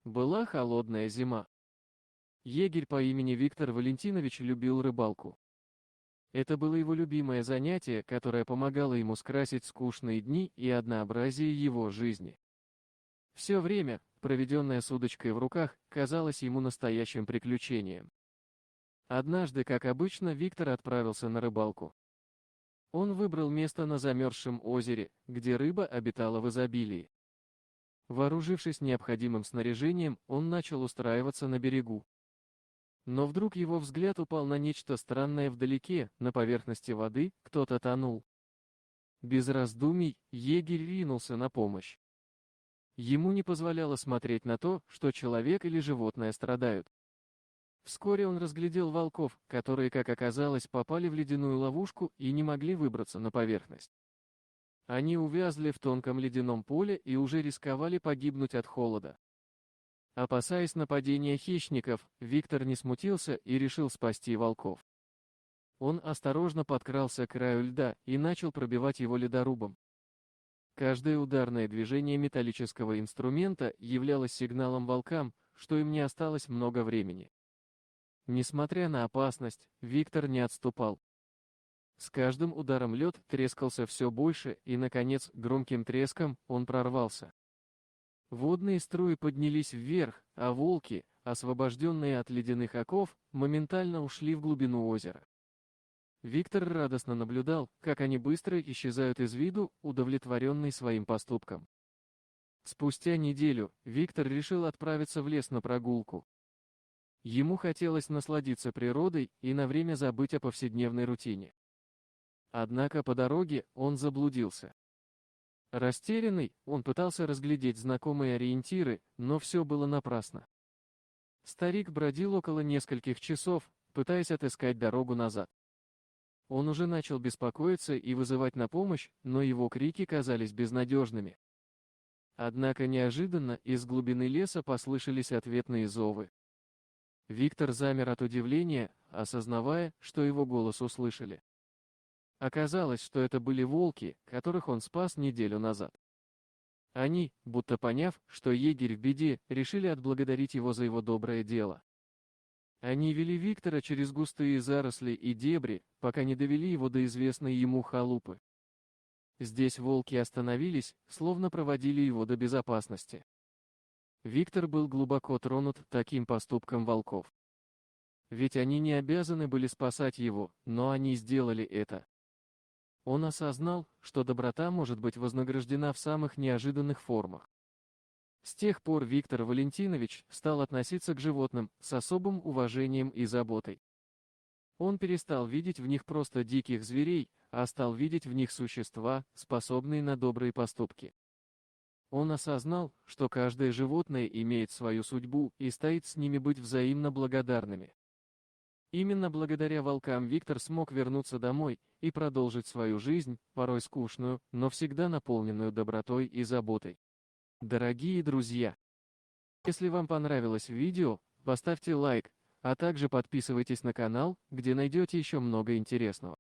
Была холодная зима. Егерь по имени Виктор Валентинович любил рыбалку. Это было его любимое занятие, которое помогало ему скрасить скучные дни и однообразие его жизни. Все время, проведенное с удочкой в руках, казалось ему настоящим приключением. Однажды, как обычно, Виктор отправился на рыбалку. Он выбрал место на замерзшем озере, где рыба обитала в изобилии. Вооружившись необходимым снаряжением, он начал устраиваться на берегу. Но вдруг его взгляд упал на нечто странное вдалеке, на поверхности воды, кто-то тонул. Без раздумий, егерь ринулся на помощь. Ему не позволяло смотреть на то, что человек или животное страдают. Вскоре он разглядел волков, которые, как оказалось, попали в ледяную ловушку и не могли выбраться на поверхность. Они увязли в тонком ледяном поле и уже рисковали погибнуть от холода. Опасаясь нападения хищников, Виктор не смутился и решил спасти волков. Он осторожно подкрался к краю льда и начал пробивать его ледорубом. Каждое ударное движение металлического инструмента являлось сигналом волкам, что им не осталось много времени. Несмотря на опасность, Виктор не отступал. С каждым ударом лед трескался все больше, и, наконец, громким треском он прорвался. Водные струи поднялись вверх, а волки, освобожденные от ледяных оков, моментально ушли в глубину озера. Виктор радостно наблюдал, как они быстро исчезают из виду, удовлетворенный своим поступком. Спустя неделю Виктор решил отправиться в лес на прогулку. Ему хотелось насладиться природой и на время забыть о повседневной рутине. Однако по дороге он заблудился. Растерянный, он пытался разглядеть знакомые ориентиры, но все было напрасно. Старик бродил около нескольких часов, пытаясь отыскать дорогу назад. Он уже начал беспокоиться и вызывать на помощь, но его крики казались безнадежными. Однако неожиданно из глубины леса послышались ответные зовы. Виктор замер от удивления, осознавая, что его голос услышали. Оказалось, что это были волки, которых он спас неделю назад. Они, будто поняв, что егерь в беде, решили отблагодарить его за его доброе дело. Они вели Виктора через густые заросли и дебри, пока не довели его до известной ему халупы. Здесь волки остановились, словно проводили его до безопасности. Виктор был глубоко тронут таким поступком волков. Ведь они не обязаны были спасать его, но они сделали это. Он осознал, что доброта может быть вознаграждена в самых неожиданных формах. С тех пор Виктор Валентинович стал относиться к животным с особым уважением и заботой. Он перестал видеть в них просто диких зверей, а стал видеть в них существа, способные на добрые поступки. Он осознал, что каждое животное имеет свою судьбу и стоит с ними быть взаимно благодарными. Именно благодаря волкам Виктор смог вернуться домой и продолжить свою жизнь, порой скучную, но всегда наполненную добротой и заботой. Дорогие друзья, если вам понравилось видео, поставьте лайк, а также подписывайтесь на канал, где найдете еще много интересного.